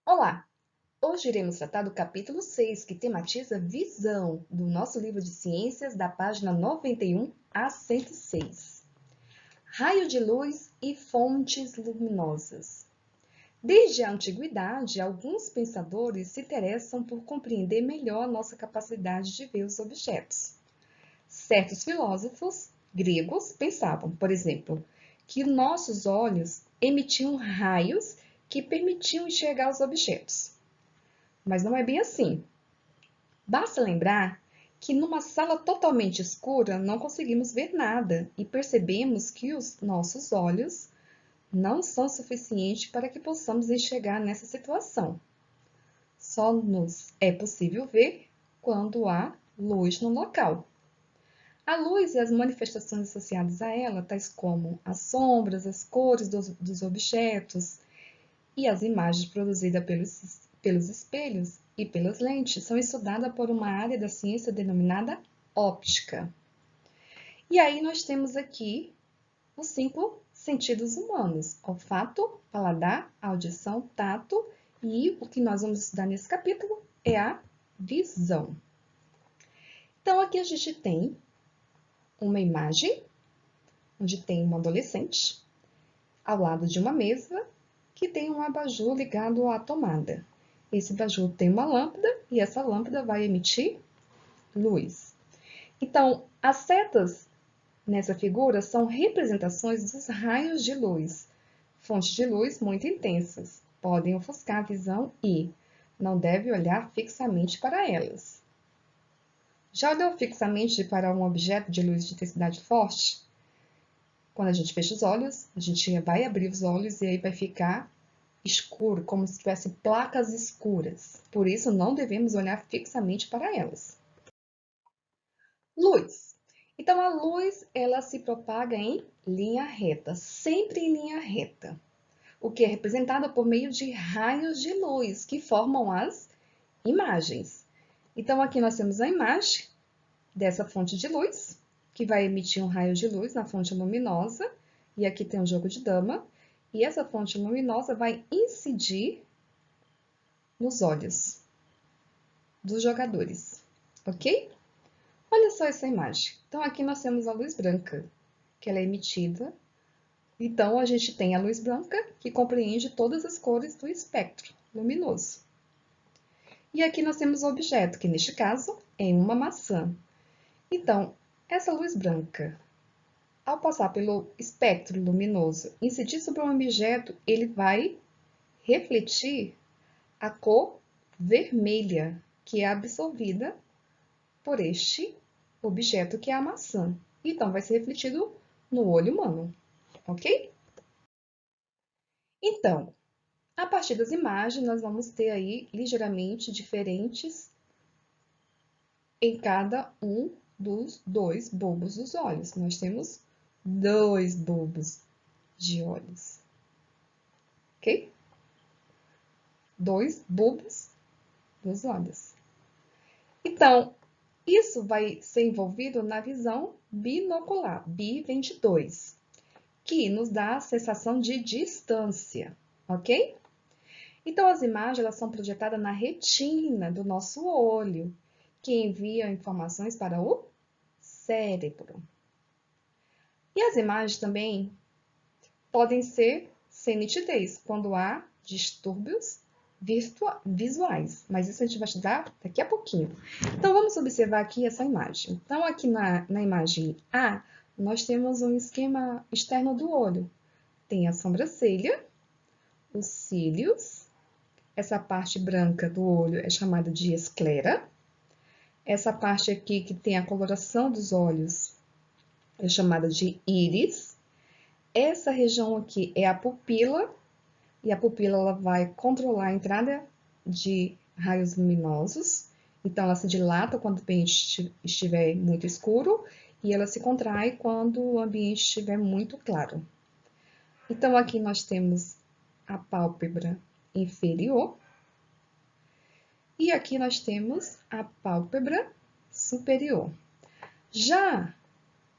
Olá! Hoje iremos tratar do capítulo 6, que tematiza visão, do nosso livro de ciências, da página 91 a 106. Raio de luz e fontes luminosas. Desde a antiguidade, alguns pensadores se interessam por compreender melhor nossa capacidade de ver os objetos. Certos filósofos gregos pensavam, por exemplo, que nossos olhos emitiam raios que permitiam enxergar os objetos. Mas não é bem assim. Basta lembrar que numa sala totalmente escura não conseguimos ver nada e percebemos que os nossos olhos não são suficientes para que possamos enxergar nessa situação. Só nos é possível ver quando há luz no local. A luz e as manifestações associadas a ela, tais como as sombras, as cores dos objetos e as imagens produzidas pelos espelhos e pelas lentes, são estudadas por uma área da ciência denominada óptica. E aí nós temos aqui os 5 sentidos humanos: olfato, paladar, audição, tato, e o que nós vamos estudar nesse capítulo é a visão. Então aqui a gente tem uma imagem onde tem uma adolescente ao lado de uma mesa que tem um abajur ligado à tomada. Esse abajur tem uma lâmpada e essa lâmpada vai emitir luz. Então, as setas nessa figura são representações dos raios de luz. Fontes de luz muito intensas podem ofuscar a visão e não deve olhar fixamente para elas. Já olhou fixamente para um objeto de luz de intensidade forte? Quando a gente fecha os olhos, a gente vai abrir os olhos e aí vai ficar escuro, como se tivesse placas escuras. Por isso, não devemos olhar fixamente para elas. Luz. Então, a luz, ela se propaga em linha reta, sempre em linha reta, o que é representado por meio de raios de luz, que formam as imagens. Então, aqui nós temos a imagem dessa fonte de luz, que vai emitir um raio de luz na fonte luminosa, e aqui tem um jogo de dama, e essa fonte luminosa vai incidir nos olhos dos jogadores, ok? Olha só essa imagem. Então, aqui nós temos a luz branca, que ela é emitida. Então, a gente tem a luz branca, que compreende todas as cores do espectro luminoso. E aqui nós temos o objeto, que neste caso é uma maçã. Então, essa luz branca, ao passar pelo espectro luminoso, incidir sobre um objeto, ele vai refletir a cor vermelha, que é absorvida por este objeto que é a maçã. Então, vai ser refletido no olho humano, ok? Então, a partir das imagens, nós vamos ter aí ligeiramente diferentes em cada um dos dois bulbos dos olhos. Nós temos 2 bulbos de olhos, ok? 2 bulbos dos olhos. Então, isso vai ser envolvido na visão binocular. Bi vem de 2, que nos dá a sensação de distância, ok? Então, as imagens elas são projetadas na retina do nosso olho, que envia informações para o cérebro. E as imagens também podem ser sem nitidez, quando há distúrbios visuais, mas isso a gente vai estudar daqui a pouquinho. Então, vamos observar aqui essa imagem. Então, aqui na imagem A, nós temos um esquema externo do olho. Tem a sobrancelha, os cílios, essa parte branca do olho é chamada de esclera, essa parte aqui que tem a coloração dos olhos é chamada de íris, essa região aqui é a pupila, e a pupila ela vai controlar a entrada de raios luminosos. Então, ela se dilata quando o ambiente estiver muito escuro e ela se contrai quando o ambiente estiver muito claro. Então, aqui nós temos a pálpebra inferior e aqui nós temos a pálpebra superior. Já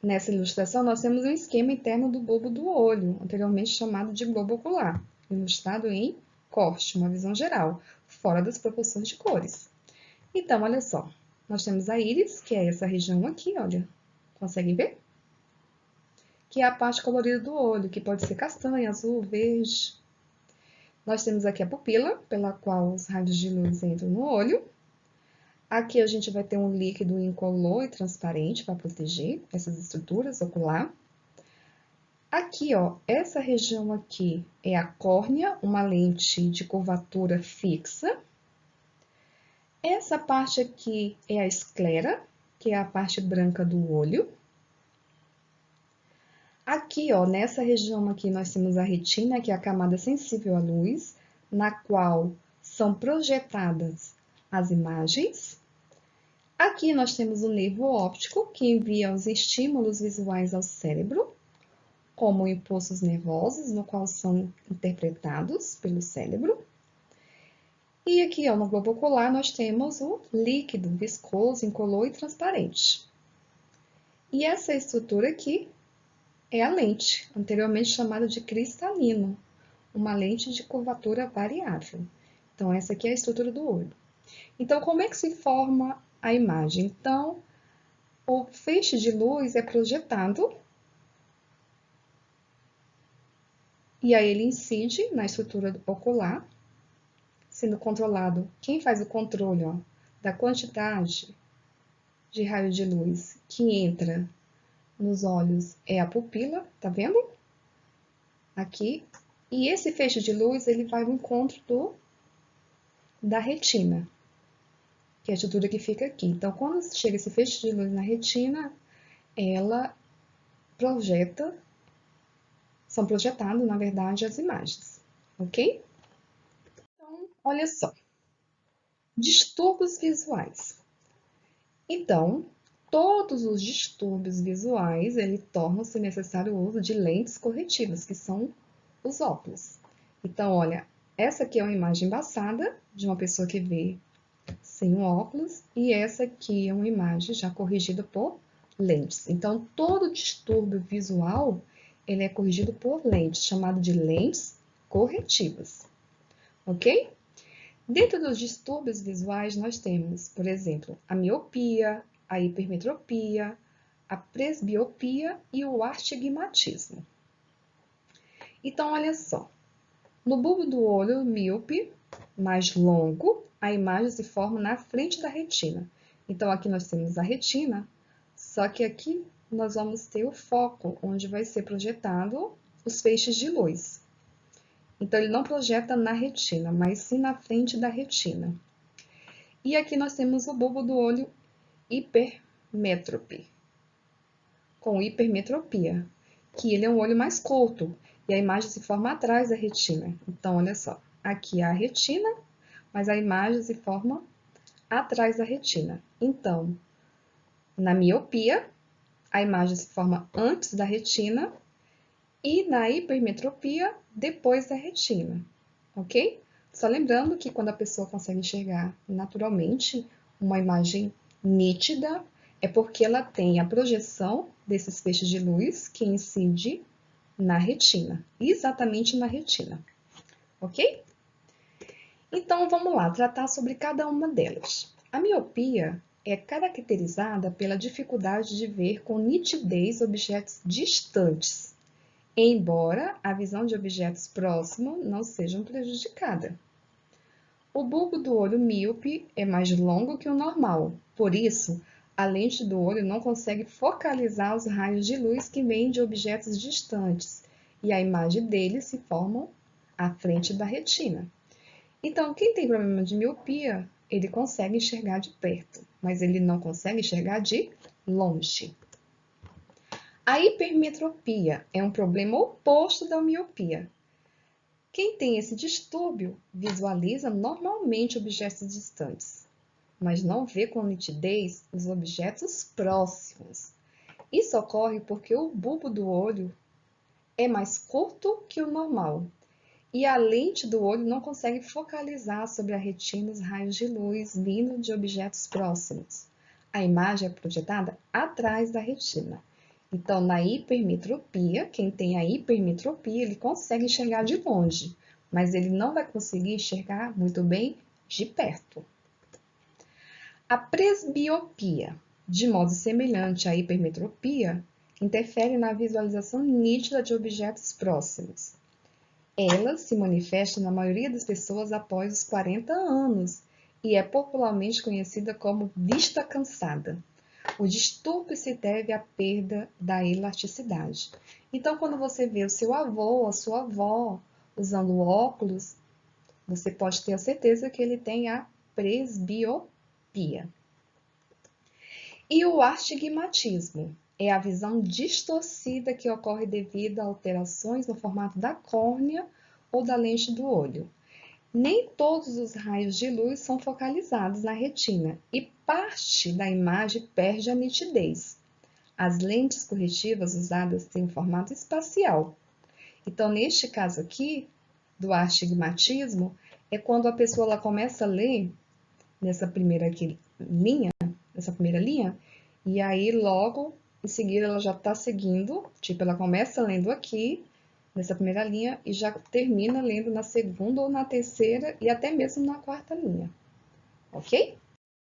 nessa ilustração, nós temos um esquema interno do bulbo do olho, anteriormente chamado de globo ocular, ilustrado em corte, uma visão geral, fora das proporções de cores. Então, olha só, nós temos a íris, que é essa região aqui, olha, conseguem ver? Que é a parte colorida do olho, que pode ser castanha, azul, verde. Nós temos aqui a pupila, pela qual os raios de luz entram no olho. Aqui a gente vai ter um líquido incolor e transparente para proteger essas estruturas ocular. Aqui, ó, essa região aqui é a córnea, uma lente de curvatura fixa. Essa parte aqui é a esclera, que é a parte branca do olho. Aqui, ó, nessa região aqui, nós temos a retina, que é a camada sensível à luz, na qual são projetadas as imagens. Aqui nós temos o nervo óptico, que envia os estímulos visuais ao cérebro, como impulsos nervosos, no qual são interpretados pelo cérebro. E aqui, ó, no globo ocular, nós temos o líquido viscoso, incolor e transparente. E essa estrutura aqui é a lente, anteriormente chamada de cristalino, uma lente de curvatura variável. Então, essa aqui é a estrutura do olho. Então, como é que se forma a imagem? Então, o feixe de luz é projetado e aí ele incide na estrutura ocular, sendo controlado. Quem faz o controle, ó, da quantidade de raio de luz que entra nos olhos é a pupila, tá vendo? Aqui. E esse feixe de luz, ele vai ao encontro da retina, que é a estrutura que fica aqui. Então, quando chega esse feixe de luz na retina, ela são projetadas, na verdade, as imagens, ok? Então, olha só. Distúrbios visuais. Então, todos os distúrbios visuais, tornam-se necessário o uso de lentes corretivas, que são os óculos. Então, olha, essa aqui é uma imagem embaçada de uma pessoa que vê sem um óculos, e essa aqui é uma imagem já corrigida por lentes. Então, todo distúrbio visual, ele é corrigido por lentes, chamado de lentes corretivas, ok? Dentro dos distúrbios visuais, nós temos, por exemplo, a miopia, a hipermetropia, a presbiopia e o astigmatismo. Então, olha só. No bulbo do olho míope, mais longo, a imagem se forma na frente da retina. Então, aqui nós temos a retina, só que aqui nós vamos ter o foco, onde vai ser projetado os feixes de luz. Então, ele não projeta na retina, mas sim na frente da retina. E aqui nós temos o bulbo do olho hipermétrope, com hipermetropia, que ele é um olho mais curto, e a imagem se forma atrás da retina. Então, olha só, aqui é a retina, mas a imagem se forma atrás da retina. Então, na miopia, a imagem se forma antes da retina, e na hipermetropia, depois da retina, ok? Só lembrando que quando a pessoa consegue enxergar naturalmente uma imagem nítida, é porque ela tem a projeção desses feixes de luz que incide na retina, exatamente na retina, ok? Então, vamos lá, tratar sobre cada uma delas. A miopia é caracterizada pela dificuldade de ver com nitidez objetos distantes, embora a visão de objetos próximos não seja prejudicada. O bulbo do olho míope é mais longo que o normal, por isso, a lente do olho não consegue focalizar os raios de luz que vêm de objetos distantes, e a imagem deles se forma à frente da retina. Então, quem tem problema de miopia, ele consegue enxergar de perto, mas ele não consegue enxergar de longe. A hipermetropia é um problema oposto da miopia. Quem tem esse distúrbio visualiza normalmente objetos distantes, mas não vê com nitidez os objetos próximos. Isso ocorre porque o bulbo do olho é mais curto que o normal, e a lente do olho não consegue focalizar sobre a retina os raios de luz vindo de objetos próximos. A imagem é projetada atrás da retina. Então, na hipermetropia, quem tem a hipermetropia, ele consegue enxergar de longe, mas ele não vai conseguir enxergar muito bem de perto. A presbiopia, de modo semelhante à hipermetropia, interfere na visualização nítida de objetos próximos. Ela se manifesta na maioria das pessoas após os 40 anos e é popularmente conhecida como vista cansada. O distúrbio se deve à perda da elasticidade. Então, quando você vê o seu avô ou a sua avó usando óculos, você pode ter a certeza que ele tem a presbiopia. E o astigmatismo é a visão distorcida que ocorre devido a alterações no formato da córnea ou da lente do olho. Nem todos os raios de luz são focalizados na retina e parte da imagem perde a nitidez. As lentes corretivas usadas têm um formato espacial. Então, neste caso aqui, do astigmatismo, é quando a pessoa ela começa a ler nessa primeira linha, e aí logo em seguida ela já está seguindo, tipo, ela começa lendo aqui, nessa primeira linha, e já termina lendo na segunda ou na terceira, e até mesmo na quarta linha, ok?